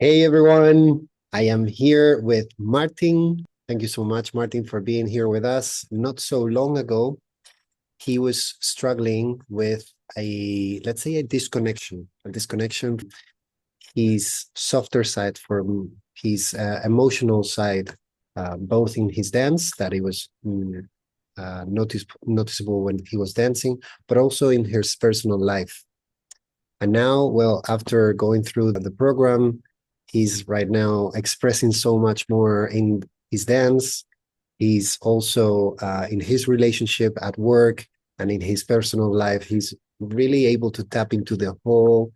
Hey everyone, I am here with Martin. Thank you so much, Martin, for being here with us. Not so long ago, he was struggling with let's say, a disconnection, his softer side from his emotional side, both in his dance, that it was noticeable when he was dancing, but also in his personal life. And now, well, after going through the program, he's right now expressing so much more in his dance. He's also in his relationship at work and in his personal life. He's really able to tap into the whole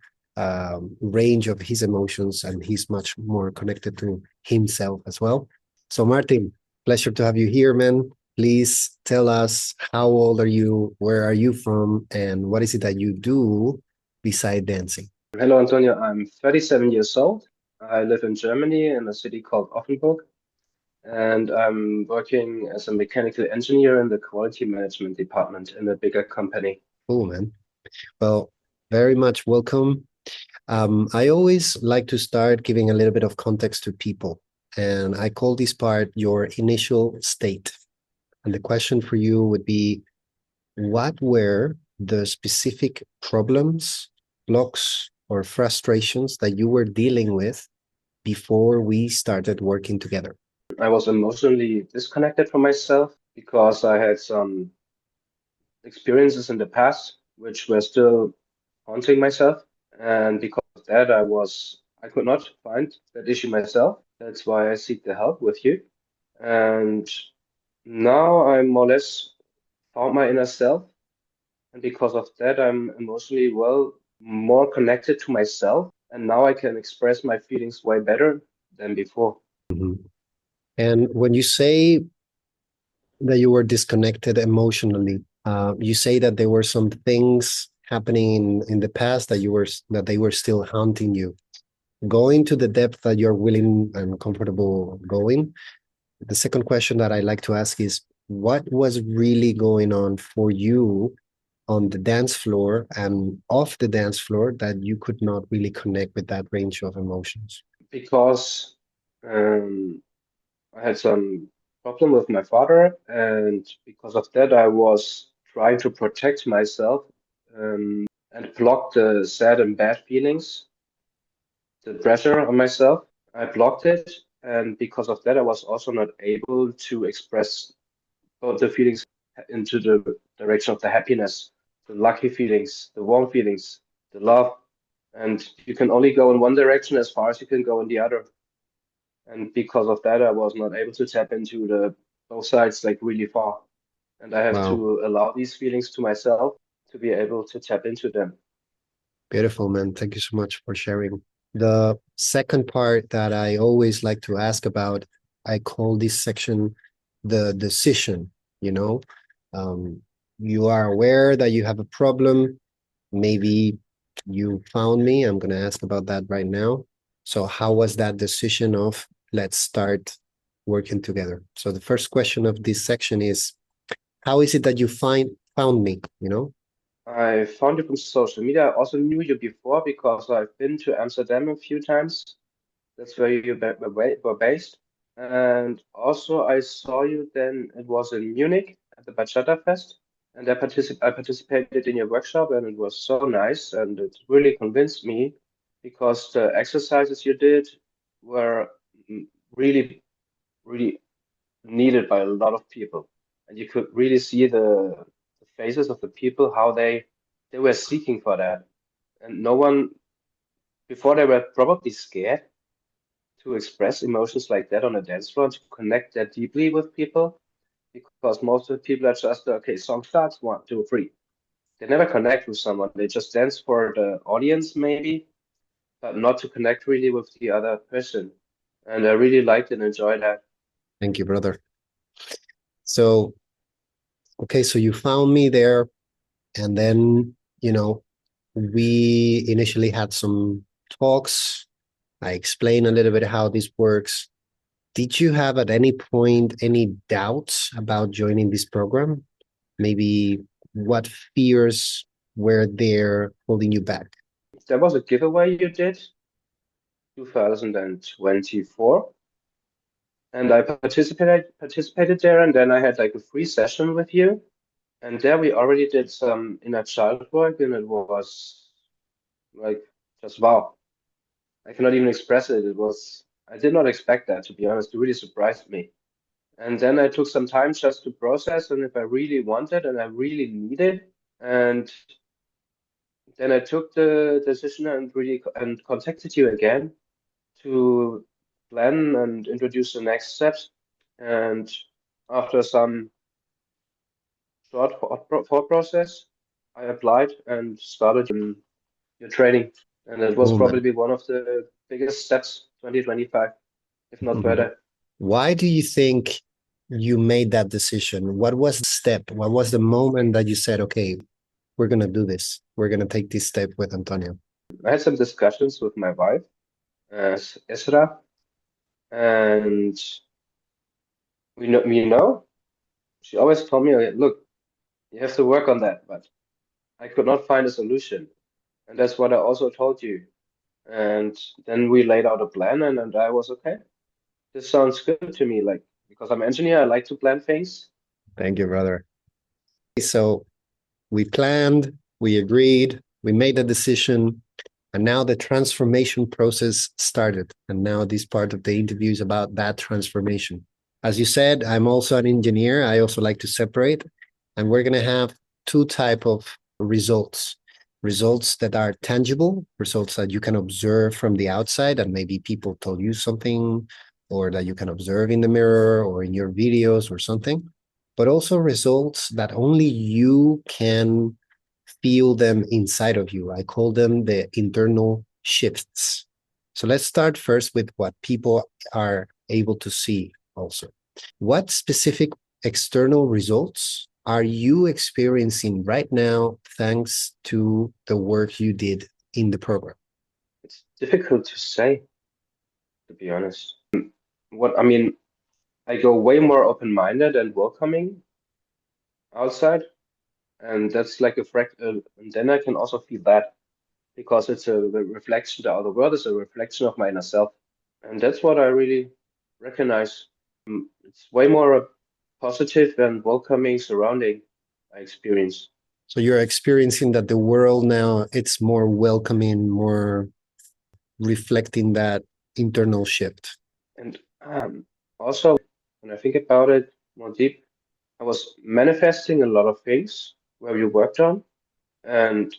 range of his emotions, and he's much more connected to himself as well. So, Martin, pleasure to have you here, man. Please tell us, how old are you? Where are you from? And what is it that you do beside dancing? Hello, Antonio. I'm 37 years old. I live in Germany in a city called Offenburg, and I'm working as a mechanical engineer in the quality management department in a bigger company. Cool, man. Well, very much welcome. I always like to start giving a little bit of context to people, and I call this part your initial state. And the question for you would be, what were the specific problems, blocks, or frustrations that you were dealing with before we started working together? I was emotionally disconnected from myself because I had some experiences in the past which were still haunting myself. And because of that, I could not find that issue myself. That's why I seek the help with you. And now I'm more or less found my inner self. And because of that, I'm emotionally more connected to myself. And now I can express my feelings way better than before. Mhm. And when you say that you were disconnected emotionally, you say that there were some things happening in the past that they were still haunting you. Going to the depth that you're willing and comfortable going. The second question that I like to ask is, what was really going on for you on the dance floor and off the dance floor that you could not really connect with that range of emotions? Because um, I had some problem with my father, and because of that, I was trying to protect myself and block the sad and bad feelings, the pressure on myself. I blocked it, and because of that, I was also not able to express both the feelings into the direction of the happiness, the lucky feelings, the warm feelings, the love. And you can only go in one direction as far as you can go in the other. And because of that, I was not able to tap into the both sides like really far. And I have Wow, to allow these feelings to myself to be able to tap into them. beautiful, man. Thank you so much for sharing. The second part that I always like to ask about, I call this section the decision, you know. Um, you are aware that you have a problem. Maybe you found me. I'm going to ask about that right now. So, how was that decision of let's start working together? So, the first question of this section is, how is it that you found me? You know? I found you from social media. I also knew you before because I've been to Amsterdam a few times. That's where were based. And also, I saw you then, it was in Munich at the Bachata Fest. And I participated in your workshop, and it was so nice. And it really convinced me because the exercises you did were mm, really, really needed by a lot of people. And you could really see the faces of the people, how they were seeking for that. And no one before they were probably scared to express emotions like that on a dance floor, to connect that deeply with people, because most of the people are just, okay, song starts, one, two, three. They never connect with someone. They just dance for the audience, maybe, but not to connect really with the other person. And I really liked and enjoyed that. Thank you, brother. So, okay, so you found me there, and then, we initially had some talks. I explained a little bit how this works. Did you have at any point any doubts about joining this program? Maybe what fears were there holding you back? There was a giveaway you did 2024. And I participated there, and then I had like a free session with you. And there we already did some inner child work, and it was like just wow. I cannot even express it. I did not expect that, to be honest. It really surprised me. And then I took some time just to process, and if I really wanted and I really needed, and then I took the decision and really and contacted you again to plan and introduce the next steps. And after some short thought process, I applied and started your training. And it was Cool, man. probably one of the biggest steps 2025, if not Mhm. better. Why do you think you made that decision? What was the step? What was the moment that you said, okay, we're going to do this? We're going to take this step with Antonio? I had some discussions with my wife, Esra, and she always told me, "Okay, look, you have to work on that," but I could not find a solution. And that's what I also told you. And then we laid out a plan, and I was okay. This sounds good to me, like because I'm an engineer, I like to plan things. Thank you, brother. So we planned, we agreed, we made a decision, and now the transformation process started. And now this part of the interview is about that transformation. As you said, I'm also an engineer. I also like to separate, and we're going to have two type of results. Results that are tangible, results that you can observe from the outside, and maybe people told you something, or that you can observe in the mirror or in your videos or something, but also results that only you can feel them inside of you. I call them the internal shifts. So let's start first with what people are able to see also. What specific external results are you experiencing right now thanks to the work you did in the program? It's difficult to say, to be honest. What I mean, I go way more open-minded and welcoming outside, and that's like and then I can also feel that because it's a reflection. The outer world is a reflection of my inner self, and that's what I really recognize. It's way more a positive and welcoming surrounding I experience. So you're experiencing that the world now it's more welcoming, more reflecting that internal shift. And also, when I think about it more deep, I was manifesting a lot of things where we worked on, and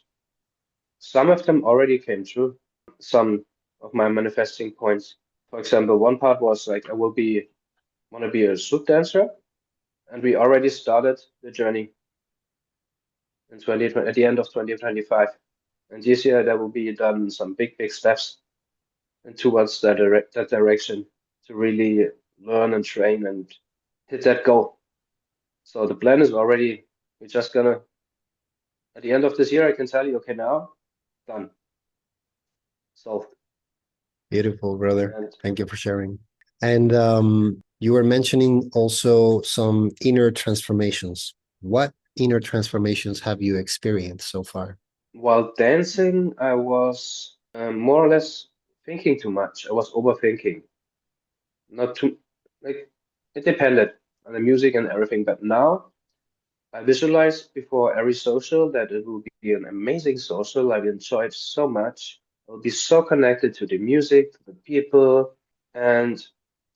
some of them already came true. Some of my manifesting points. For example, one part was like I want to be a soup dancer, and we already started the journey in 2020 at the end of 2025. And this year there will be done some big steps and towards that direction to really learn and train and hit that goal. So the plan is already, we're just gonna, at the end of this year, I can tell you, okay, now done, solved. Beautiful, brother. And Thank you for sharing. And you were mentioning also some inner transformations. What inner transformations have you experienced so far? while dancing, I was more or less thinking too much. I was overthinking, not too, like, it depended on the music and everything. But now I visualized before every social that it will be an amazing social. I've enjoyed so much. I'll be so connected to the music, to the people, and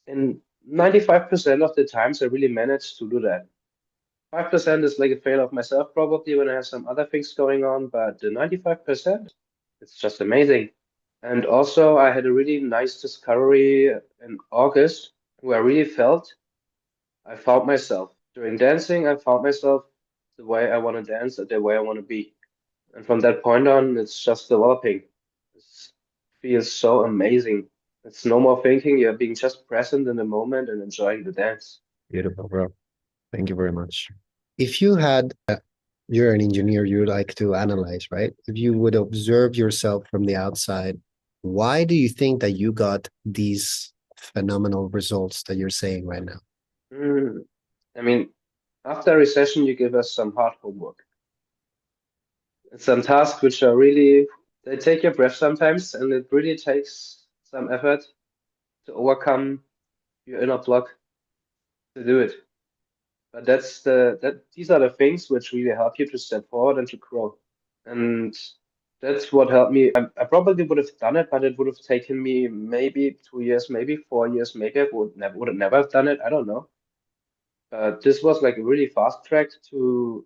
in 95% of the times, I really managed to do that. 5% is like a fail of myself, probably when I have some other things going on, but the 95%, it's just amazing. And also, I had a really nice discovery in August where I really felt I found myself. During dancing, I found myself the way I want to dance, the way I want to be. And from that point on, it's just developing. It feels so amazing. It's no more thinking, you're being just present in the moment and enjoying the dance. Beautiful, bro. Thank you very much. If you had, you're an engineer, you like to analyze, right? If you would observe yourself from the outside, why do you think that you got these phenomenal results that you're saying right now? Mm. I mean, after a recession, you give us some hard homework. It's some tasks which are really, they take your breath sometimes, and it really takes some effort to overcome your inner block to do it. But these are the things which really help you to step forward and to grow. And that's what helped me. I probably would have done it, but it would have taken me maybe 2 years, maybe 4 years, maybe I would have never have done it. I don't know. This was like a really fast track to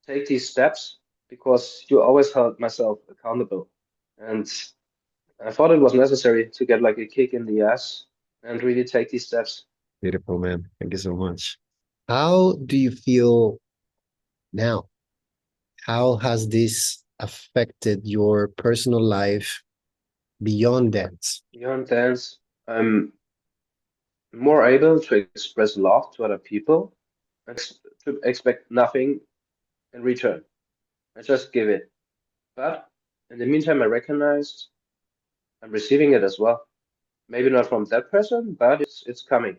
take these steps because you always held myself accountable. And I thought it was necessary to get like a kick in the ass and really take these steps. Beautiful, man. Thank you so much. How do you feel now? How has this affected your personal life beyond dance? Beyond dance, I'm more able to express love to other people, to expect nothing in return. I just give it. But in the meantime, I recognized I'm receiving it as well. Maybe not from that person, but it's coming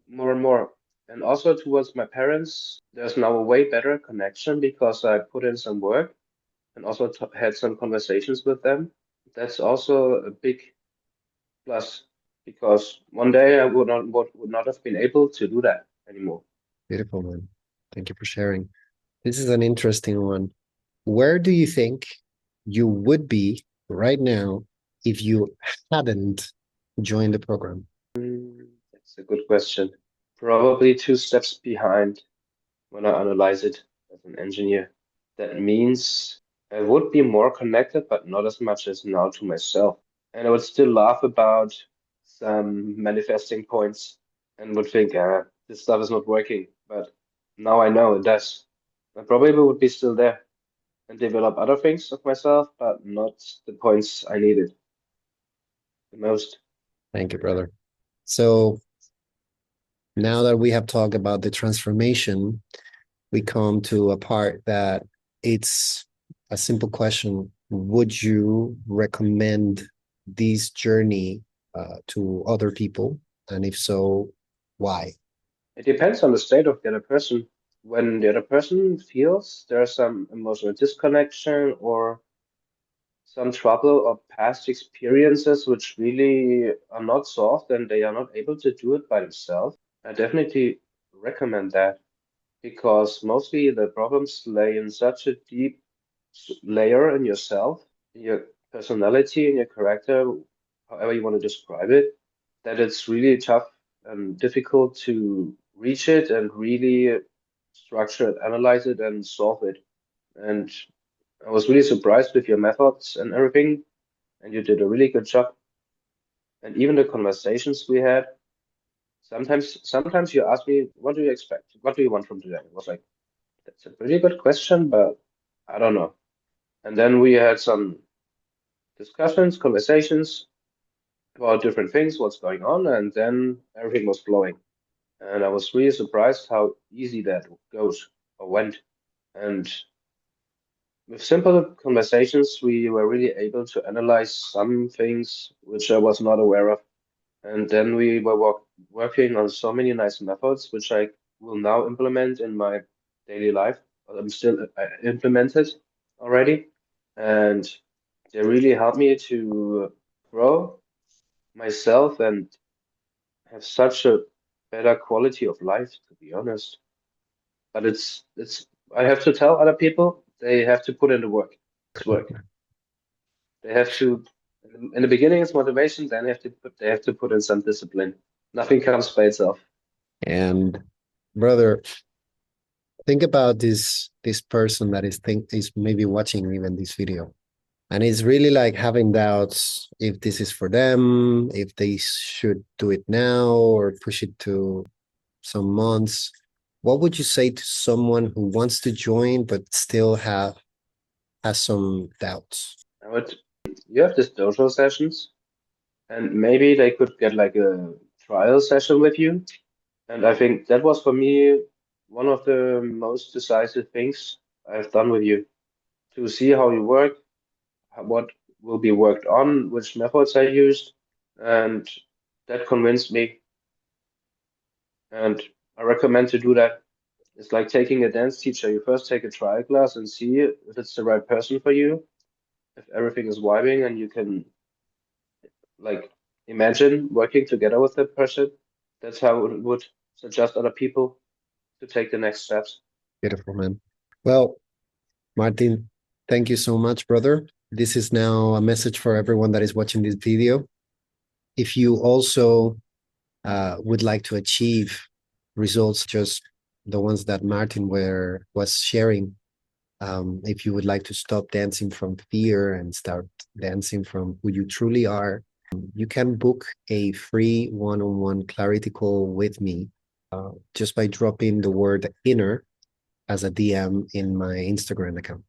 more and more. And also towards my parents, there's now a way better connection because I put in some work and also t had some conversations with them. That's also a big plus because one day I would not have been able to do that anymore. Beautiful, man. Thank you for sharing. This is an interesting one. Where do you think you would be right now if you hadn't joined the program? That's a good question. Probably two steps behind when I analyze it as an engineer. That means I would be more connected, but not as much as now to myself. And I would still laugh about some manifesting points and would think, this stuff is not working. But now I know it does. I probably would be still there and develop other things of myself, but not the points I needed the most. Thank you, brother. So now that we have talked about the transformation, we come to a part that it's a simple question. Would you recommend this journey to other people? And if so, why? It depends on the state of the other person. When the other person feels there's some emotional disconnection or some trouble or past experiences which really are not solved and they are not able to do it by themselves, I definitely recommend that because mostly the problems lay in such a deep layer in yourself, in your personality, in your character, however you want to describe it, that it's really tough and difficult to reach it and really structure it, analyze it, and solve it. And I was really surprised with your methods and everything, and you did a really good job. And even the conversations we had, sometimes you ask me, what do you expect? What do you want from today? I was like, that's a pretty good question, but I don't know. And then we had some discussions, conversations about different things, what's going on, and then everything was flowing. And I was really surprised how easy that goes or went. And with simple conversations, we were really able to analyze some things which I was not aware of. And then we were working on so many nice methods, which I will now implement in my daily life. I'm still implemented already. And they really helped me to grow myself and have such a better quality of life, to be honest. But it's I have to tell other people they have to put in the work. It's work. They have to in the beginning it's motivation, then they have to put in some discipline. Nothing comes by itself. And brother, think about this person that is maybe watching even this video. And it's really like having doubts if this is for them, if they should do it now or push it to some months. What would you say to someone who wants to join but still has some doubts? I would you have these dojo sessions and maybe they could get like a trial session with you. And I think that was for me one of the most decisive things I've done with you to see how you work, what will be worked on, which methods I used, and that convinced me. And I recommend to do that. It's like taking a dance teacher. You first take a trial class and see if it's the right person for you, if everything is vibing, and you can like imagine working together with that person. That's how I would suggest other people to take the next steps. Beautiful, man. Well, Martin, thank you so much, brother. This is now a message for everyone that is watching this video. If you also would like to achieve results, just the ones that Martin was sharing, if you would like to stop dancing from fear and start dancing from who you truly are, you can book a free one-on-one clarity call with me just by dropping the word inner as a DM in my Instagram account.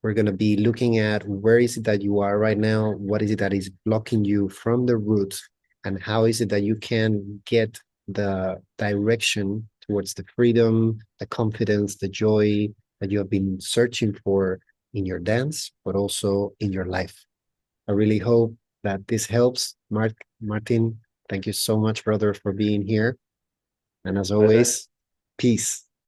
We're going to be looking at where is it that you are right now, what is it that is blocking you from the root, and how is it that you can get the direction towards the freedom, the confidence, the joy that you have been searching for in your dance, but also in your life. I really hope that this helps. Martin, thank you so much, brother, for being here. And as Pleasure. always, peace.